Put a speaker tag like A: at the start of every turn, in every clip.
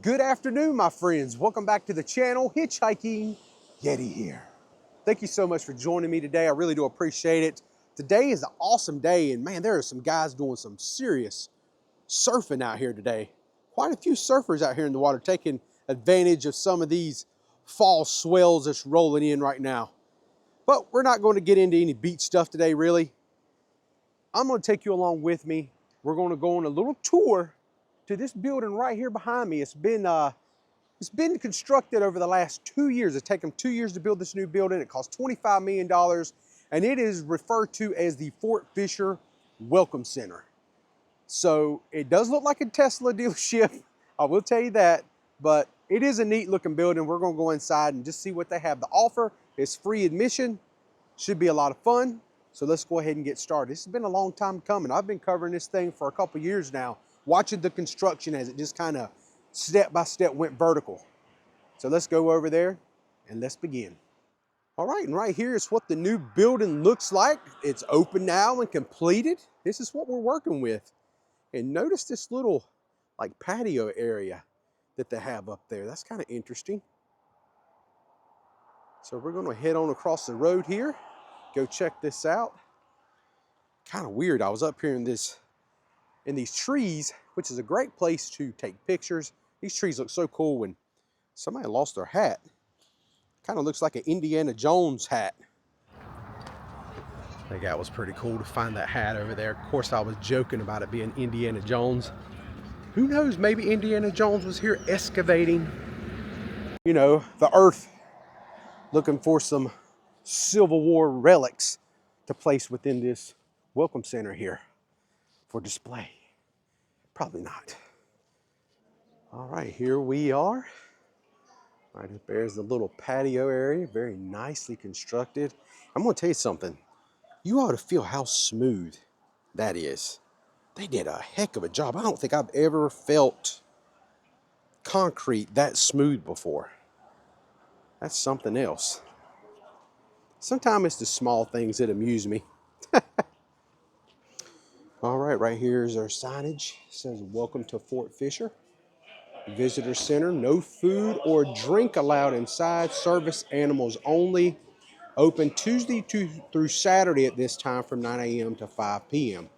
A: Good afternoon, my friends. Welcome back to the channel. Hitchhiking Yeti here. Thank you so much for joining me today. I really do appreciate it. Today is an awesome day, and man, there are some guys doing some serious surfing out here today. Quite a few surfers out here in the water taking advantage of some of these fall swells that's rolling in right now. But we're not going to get into any beach stuff today, really. I'm going to take you along with me. We're going to go on a little tour to this building right here behind me. It's been constructed over the last 2 years. It's taken 2 years to build this new building. It cost $25 million, and it is referred to as the Fort Fisher Welcome Center. So it does look like a Tesla dealership, I will tell you that, but it is a neat looking building. We're gonna go inside and just see what they have to offer. It's free admission, should be a lot of fun. So let's go ahead and get started. This has been a long time coming. I've been covering this thing for a couple years now, watching the construction as it just kind of step by step went vertical. So let's go over there and let's begin. All right, and right here is what the new building looks like. It's open now and completed. This is what we're working with. And notice this little like patio area that they have up there. That's kind of interesting. So we're gonna head on across the road here, go check this out. Kind of weird, I was up here in these trees, which is a great place to take pictures. These trees look so cool when somebody lost their hat. Kind of looks like an Indiana Jones hat. I think that was pretty cool to find that hat over there. Of course, I was joking about it being Indiana Jones. Who knows, maybe Indiana Jones was here excavating, you know, the earth, looking for some Civil War relics to place within this welcome center here for display. Probably not. All right, here we are. All right, there's the little patio area, very nicely constructed. I'm gonna tell you something. You ought to feel how smooth that is. They did a heck of a job. I don't think I've ever felt concrete that smooth before. That's something else. Sometimes it's the small things that amuse me. All right here is our signage. It says, welcome to Fort Fisher Visitor Center. No food or drink allowed inside. Service animals only. Open Tuesday through Saturday at this time from 9 a.m. to 5 p.m.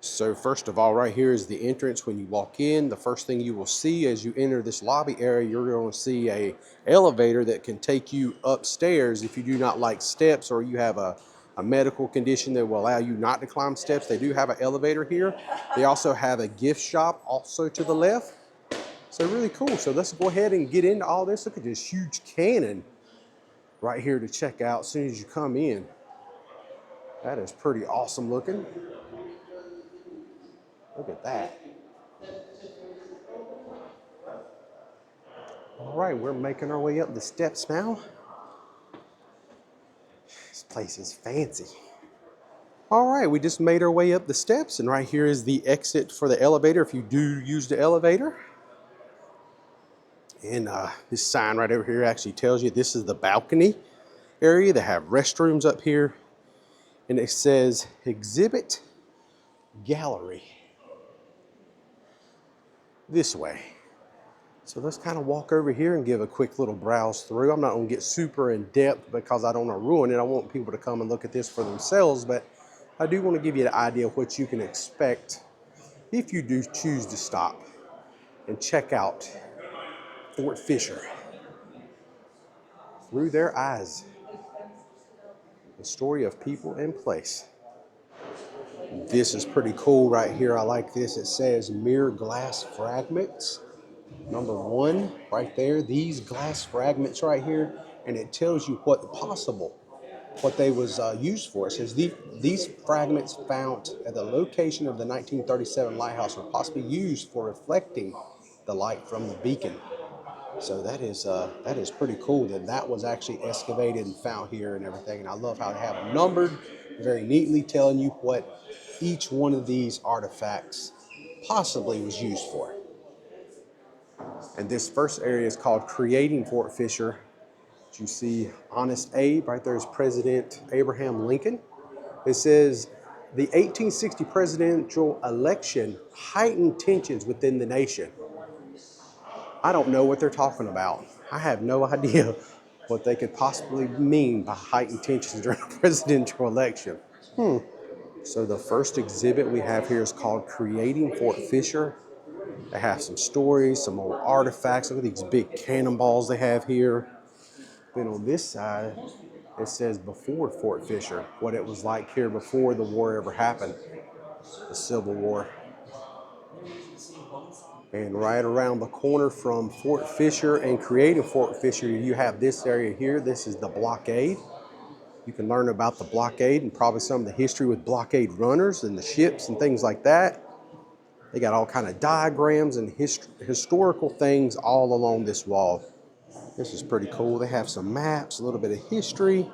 A: So first of all, right here is the entrance. When you walk in, the first thing you will see as you enter this lobby area, you're going to see a elevator that can take you upstairs if you do not like steps or you have a medical condition that will allow you not to climb steps. They do have an elevator here. They also have a gift shop also to the left. So really cool. So let's go ahead and get into all this. Look at this huge cannon right here to check out as soon as you come in. That is pretty awesome looking. Look at that. All right, we're making our way up the steps now. This place is fancy. All right, we just made our way up the steps, and right here is the exit for the elevator if you do use the elevator. And this sign right over here actually tells you this is the balcony area. They have restrooms up here, and it says exhibit gallery this way. So let's kind of walk over here and give a quick little browse through. I'm not going to get super in depth because I don't want to ruin it. I want people to come and look at this for themselves, but I do want to give you an idea of what you can expect if you do choose to stop and check out Fort Fisher through their eyes. The story of people and place. This is pretty cool right here. I like this. It says mirror glass fragments. Number one, right there, these glass fragments right here, and it tells you what they was used for. It says these fragments found at the location of the 1937 lighthouse were possibly used for reflecting the light from the beacon. So that is pretty cool that was actually excavated and found here and everything. And I love how they have them numbered very neatly, telling you what each one of these artifacts possibly was used for. And this first area is called Creating Fort Fisher. You see Honest Abe, right there is President Abraham Lincoln. It says the 1860 presidential election heightened tensions within the nation. I don't know what they're talking about. I have no idea what they could possibly mean by heightened tensions during a presidential election. So the first exhibit we have here is called Creating Fort Fisher. They have some stories, some old artifacts. Look at these big cannonballs they have here. Then on this side, it says before Fort Fisher, what it was like here before the war ever happened, the Civil War. And right around the corner from Fort Fisher and creating Fort Fisher, you have this area here. This is the blockade. You can learn about the blockade and probably some of the history with blockade runners and the ships and things like that. They got all kind of diagrams and historical things all along this wall. This is pretty cool. They have some maps, a little bit of history.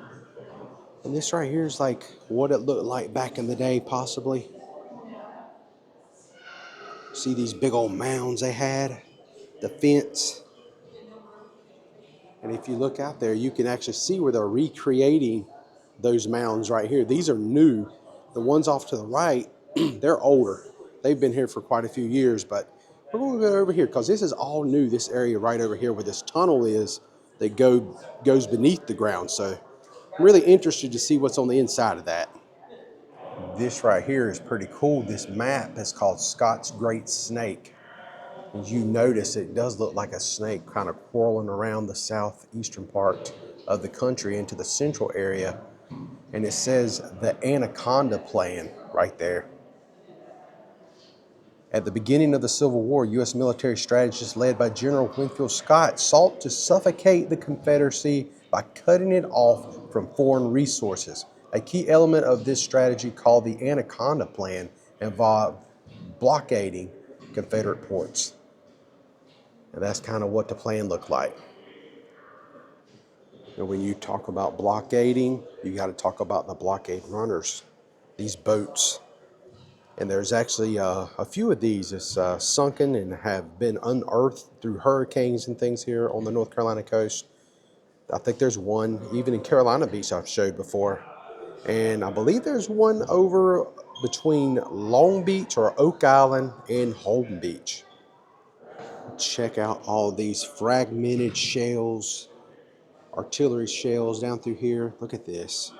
A: And this right here is like what it looked like back in the day, possibly. See these big old mounds they had, the fence. And if you look out there, you can actually see where they're recreating those mounds right here. These are new. The ones off to the right, they're older. They've been here for quite a few years, but we're going to go over here because this is all new, this area right over here where this tunnel is that goes beneath the ground. So I'm really interested to see what's on the inside of that. This right here is pretty cool. This map is called Scott's Great Snake. As you notice, it does look like a snake kind of whirling around the southeastern part of the country into the central area. And it says the Anaconda Plan right there. At the beginning of the Civil War, U.S. military strategists led by General Winfield Scott sought to suffocate the Confederacy by cutting it off from foreign resources. A key element of this strategy, called the Anaconda Plan, involved blockading Confederate ports. And that's kind of what the plan looked like. And when you talk about blockading, you got to talk about the blockade runners, these boats. And there's actually a few of these that's sunken and have been unearthed through hurricanes and things here on the North Carolina coast. I think there's one even in Carolina Beach I've showed before. And I believe there's one over between Long Beach or Oak Island and Holden Beach. Check out all these fragmented shells, artillery shells down through here. Look at this.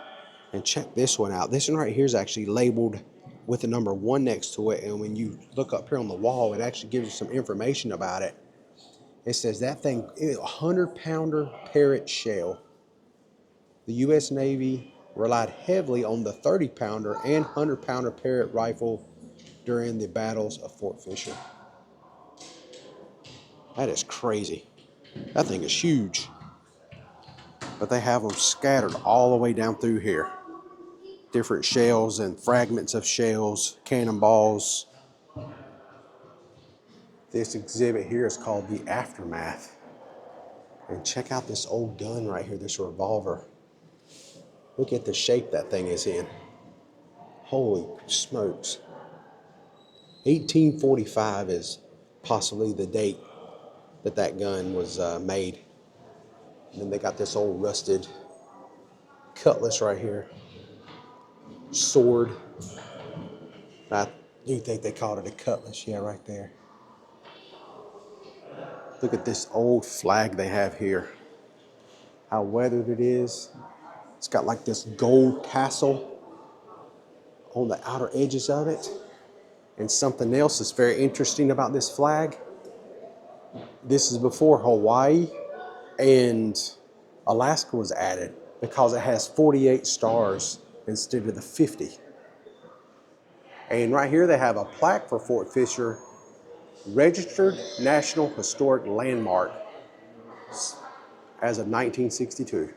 A: And check this one out. This one right here is actually labeled with the number 1 next to it. And when you look up here on the wall, it actually gives you some information about it. It says that thing is a 100-pounder Parrott shell. The U.S. Navy relied heavily on the 30-pounder and 100-pounder Parrott rifle during the battles of Fort Fisher. That is crazy. That thing is huge. But they have them scattered all the way down through here. Different shells and fragments of shells, cannonballs. This exhibit here is called The Aftermath. And check out this old gun right here, this revolver. Look at the shape that thing is in. Holy smokes. 1845 is possibly the date that that gun was made. And then they got this old rusted cutlass right here. Sword. I do think they called it a cutlass. Yeah, right there. Look at this old flag they have here. How weathered it is. It's got like this gold tassel on the outer edges of it. And something else that's very interesting about this flag. This is before Hawaii and Alaska was added because it has 48 stars instead of the 50. And right here they have a plaque for Fort Fisher, registered National Historic Landmark as of 1962.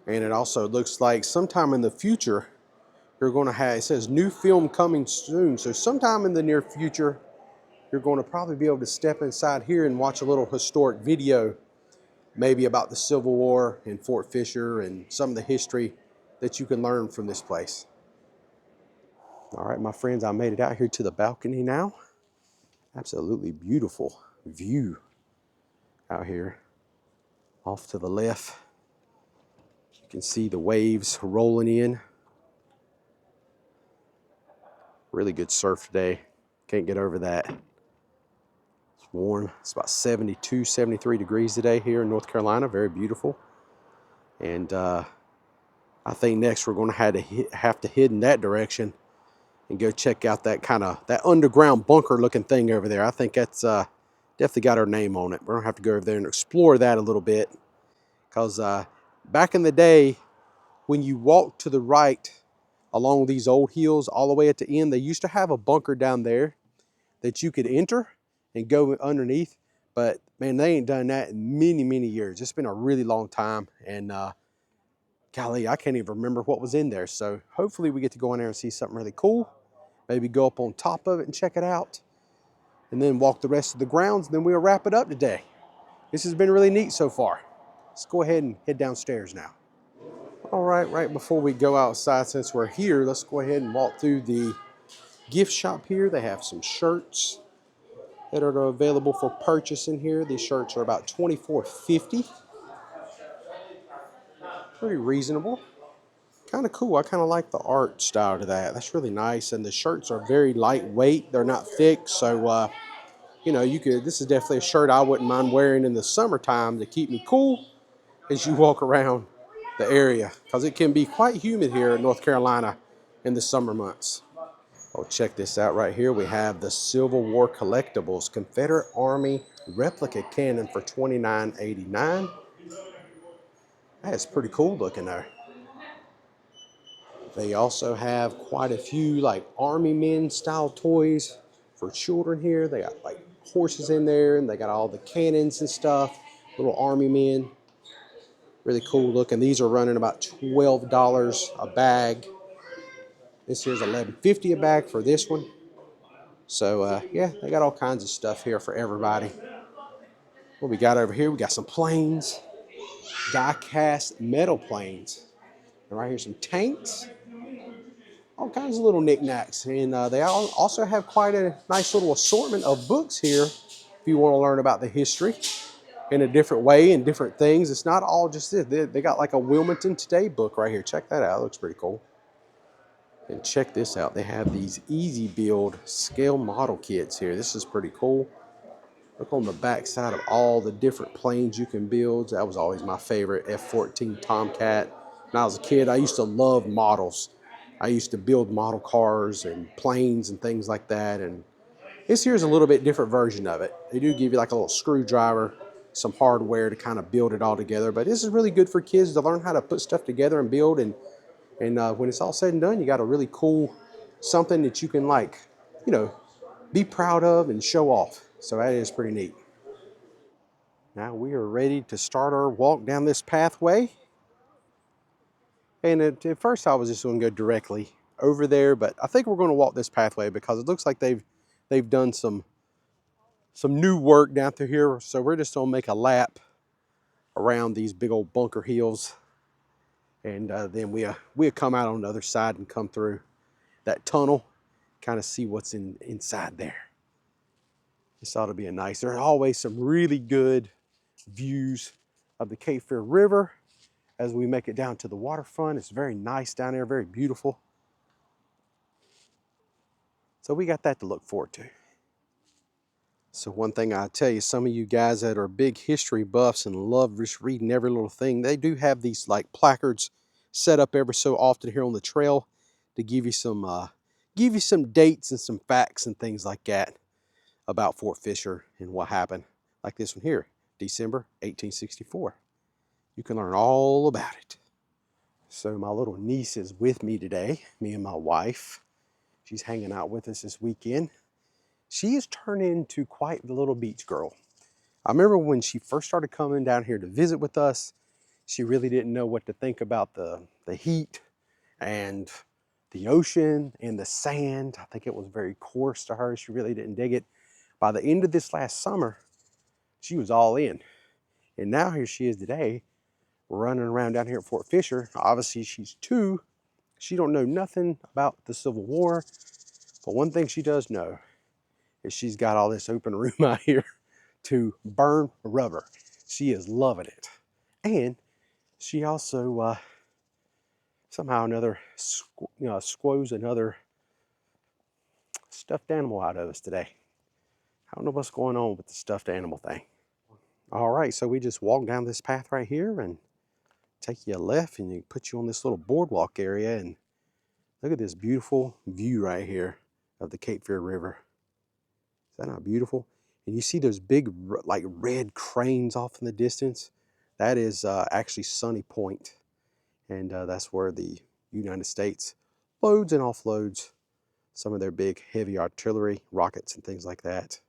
A: And it also looks like sometime in the future, you're going to have, it says new film coming soon. So sometime in the near future, you're going to probably be able to step inside here and watch a little historic video, maybe about the Civil War and Fort Fisher and some of the history that you can learn from this place. All right, my friends, I made it out here to the balcony now. Absolutely beautiful view out here. Off to the left, you can see the waves rolling in. Really good surf today. Can't get over that. Warm. It's about 72, 73 degrees today here in North Carolina. Very beautiful. And I think next we're going to have to head in that direction and go check out that underground bunker looking thing over there. I think that's definitely got our name on it. We're going to have to go over there and explore that a little bit. Because back in the day, when you walk to the right along these old hills all the way at the end, they used to have a bunker down there that you could enter and go underneath. But man, they ain't done that in many, many years. It's been a really long time. And golly, I can't even remember what was in there. So hopefully we get to go in there and see something really cool. Maybe go up on top of it and check it out. And then walk the rest of the grounds. And then we'll wrap it up today. This has been really neat so far. Let's go ahead and head downstairs now. All right, right before we go outside, since we're here, let's go ahead and walk through the gift shop here. They have some shirts that are available for purchase in here. These shirts are about $24.50. Pretty reasonable. Kind of cool. I kind of like the art style to that. That's really nice. And the shirts are very lightweight. They're not thick. So, you know, this is definitely a shirt I wouldn't mind wearing in the summertime to keep me cool as you walk around the area, because it can be quite humid here in North Carolina in the summer months. Oh, check this out right here. We have the Civil War Collectibles Confederate Army replica cannon for $29.89. That's pretty cool looking there. They also have quite a few like Army men style toys for children here. They got like horses in there, and they got all the cannons and stuff, little Army men. Really cool looking. These are running about $12 a bag. This here's $11.50 a bag for this one. So yeah, they got all kinds of stuff here for everybody. What we got over here, we got some planes, die cast metal planes. And right here, some tanks, all kinds of little knickknacks. And they also have quite a nice little assortment of books here if you want to learn about the history in a different way and different things. It's not all just this. They got like a Wilmington Today book right here. Check that out. It looks pretty cool. And check this out. They have these easy build scale model kits here. This is pretty cool. Look on the back side of all the different planes you can build. That was always my favorite, F-14 Tomcat. When I was a kid, I used to love models. I used to build model cars and planes and things like that. And this here's a little bit different version of it. They do give you like a little screwdriver, some hardware to kind of build it all together. But this is really good for kids to learn how to put stuff together and build. And when it's all said and done, you got a really cool something that you can like, you know, be proud of and show off. So that is pretty neat. Now we are ready to start our walk down this pathway. And at first I was just going to go directly over there, but I think we're going to walk this pathway because it looks like they've done some new work down through here. So we're just going to make a lap around these big old bunker hills. And then we'll come out on the other side and come through that tunnel, kind of see what's inside there. This ought to be there are always some really good views of the Cape Fear River as we make it down to the waterfront. It's very nice down there, very beautiful. So we got that to look forward to. So one thing I'll tell you, some of you guys that are big history buffs and love just reading every little thing, they do have these like placards set up every so often here on the trail to give you some dates and some facts and things like that about Fort Fisher and what happened. Like this one here, December 1864. You can learn all about it. So my little niece is with me today, me and my wife. She's hanging out with us this weekend. She has turned into quite the little beach girl. I remember when she first started coming down here to visit with us, she really didn't know what to think about the heat and the ocean and the sand. I think it was very coarse to her. She really didn't dig it. By the end of this last summer, she was all in. And now here she is today, running around down here at Fort Fisher. Obviously, she's 2. She don't know nothing about the Civil War. But one thing she does know is she's got all this open room out here to burn rubber. She is loving it. And she also somehow or another squoze another stuffed animal out of us today. I don't know what's going on with the stuffed animal thing. All right, so we just walk down this path right here and take you left and you put you on this little boardwalk area, and look at this beautiful view right here of the Cape Fear River. Is that not beautiful? And you see those big like red cranes off in the distance? That is actually Sunny Point, and that's where the United States loads and offloads some of their big heavy artillery, rockets and things like that.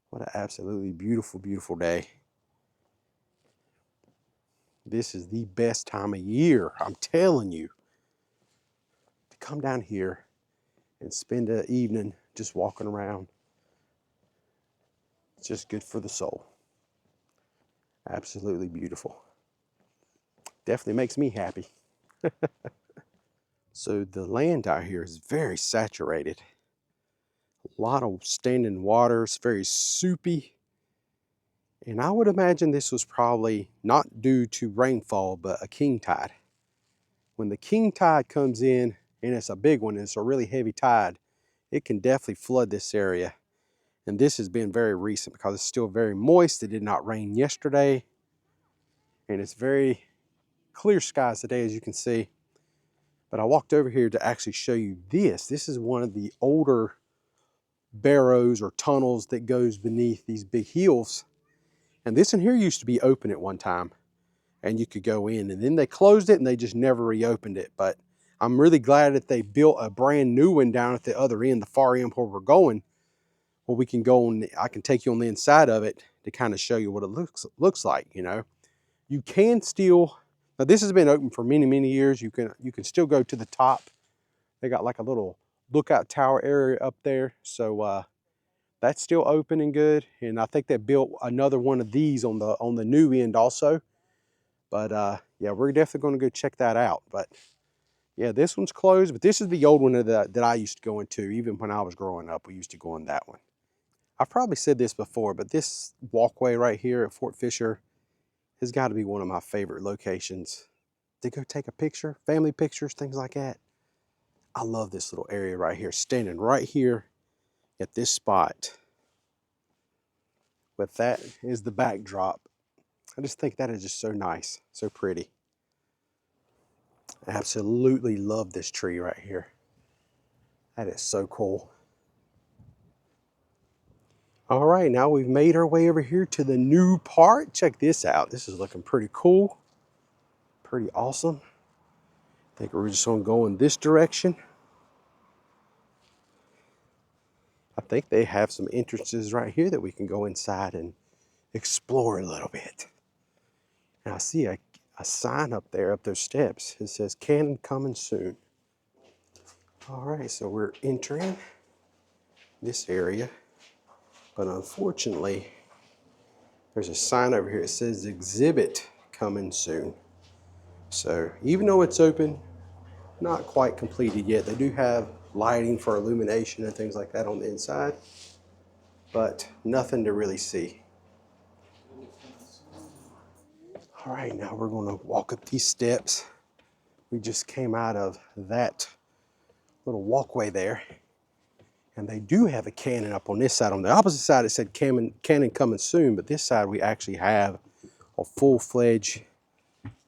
A: What an absolutely beautiful, beautiful day. This is the best time of year, I'm telling you, to come down here and spend an evening just walking around. It's just good for the soul. Absolutely beautiful. Definitely makes me happy. So the land out here is very saturated. A lot of standing water. It's very soupy. And I would imagine this was probably not due to rainfall, but a king tide. When the king tide comes in, and it's a big one, and it's a really heavy tide, it can definitely flood this area. And this has been very recent because it's still very moist. It did not rain yesterday. And it's very clear skies today, as you can see. But I walked over here to actually show you this. This is one of the older barrows or tunnels that goes beneath these big hills. And this in here used to be open at one time, and you could go in, and then they closed it and they just never reopened it. But I'm really glad that they built a brand new one down at the other end, the far end where we're going, where we can go on. I can take you on the inside of it to kind of show you what it looks like. You know, you can still, now this has been open for many, many years. You can still go to the top. They got like a little lookout tower area up there. So that's still open and good. And I think they built another one of these on the new end also. But yeah, we're definitely going to go check that out. But yeah, this one's closed, but this is the old one that I used to go into. Even when I was growing up, we used to go in that one. I've probably said this before, but this walkway right here at Fort Fisher has got to be one of my favorite locations to go take a picture, family pictures, things like that. I love this little area right here, standing right here at this spot. But that is the backdrop. I just think that is just so nice, so pretty. I absolutely love this tree right here. That is so cool. All right, now we've made our way over here to the new part. Check this out. This is looking pretty cool. Pretty awesome. I think we're just gonna go in this direction. I think they have some entrances right here that we can go inside and explore a little bit. And I see a sign up there, up those steps. It says, "Cannon coming soon." All right, so we're entering this area. But unfortunately, there's a sign over here. It says, "Exhibit coming soon." So even though it's open, not quite completed yet. They do have lighting for illumination and things like that on the inside, but nothing to really see. All right, now we're going to walk up these steps. We just came out of that little walkway there, and they do have a cannon up on this side. On the opposite side, it said cannon coming soon, but this side we actually have a full-fledged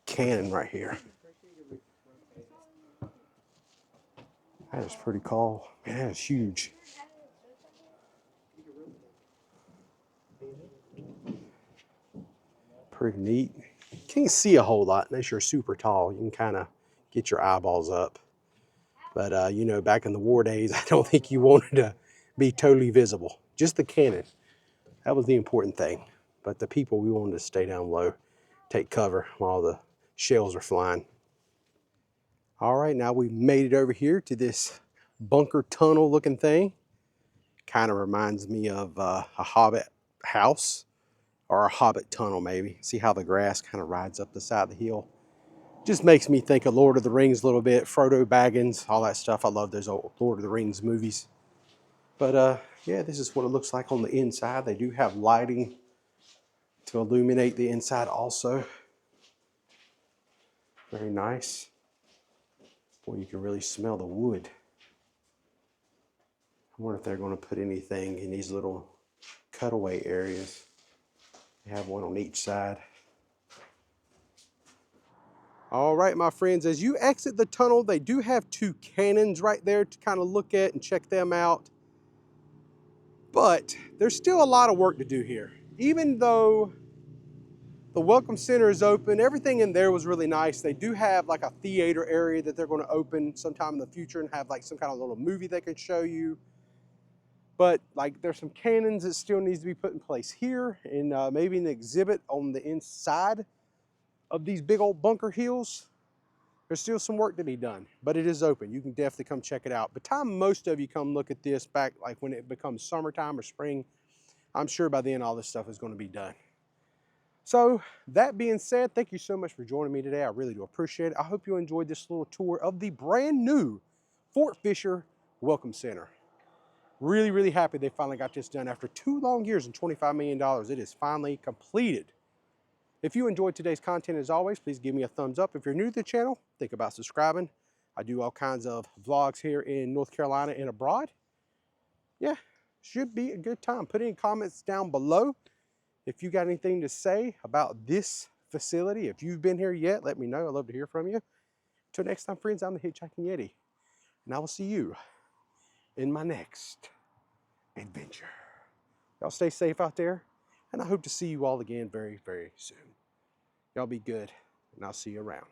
A: cannon right here. That is pretty cool. Man, that is huge. Pretty neat. You can't see a whole lot unless you're super tall. You can kind of get your eyeballs up. But, you know, back in the war days, I don't think you wanted to be totally visible. Just the cannon. That was the important thing. But the people, we wanted to stay down low, take cover while the shells are flying. All right, now we've made it over here to this bunker tunnel looking thing. Kind of reminds me of a Hobbit house or a Hobbit tunnel maybe. See how the grass kind of rides up the side of the hill? Just makes me think of Lord of the Rings a little bit. Frodo Baggins, all that stuff. I love those old Lord of the Rings movies. But yeah, this is what it looks like on the inside. They do have lighting to illuminate the inside also. Very nice. Boy, you can really smell the wood. I wonder if they're going to put anything in these little cutaway areas. They have one on each side. All right, my friends, as you exit the tunnel, they do have two cannons right there to kind of look at and check them out. But there's still a lot of work to do here. Even though the Welcome Center is open, everything in there was really nice. They do have like a theater area that they're going to open sometime in the future and have like some kind of little movie they can show you. But like there's some cannons that still needs to be put in place here, and maybe an exhibit on the inside of these big old bunker hills. There's still some work to be done, but it is open. You can definitely come check it out. By the time most of you come look at this back, like when it becomes summertime or spring, I'm sure by then all this stuff is going to be done. So that being said, thank you so much for joining me today. I really do appreciate it. I hope you enjoyed this little tour of the brand new Fort Fisher Welcome Center. Really, really happy they finally got this done after 2 long years and $25 million. It is finally completed. If you enjoyed today's content, as always, please give me a thumbs up. If you're new to the channel, think about subscribing. I do all kinds of vlogs here in North Carolina and abroad. Yeah, should be a good time. Put any comments down below if you got anything to say about this facility. If you've been here yet, let me know. I'd love to hear from you. Until next time, friends, I'm the Hitchhiking Yeti, and I will see you in my next adventure. Y'all stay safe out there, and I hope to see you all again very, very soon. Y'all be good, and I'll see you around.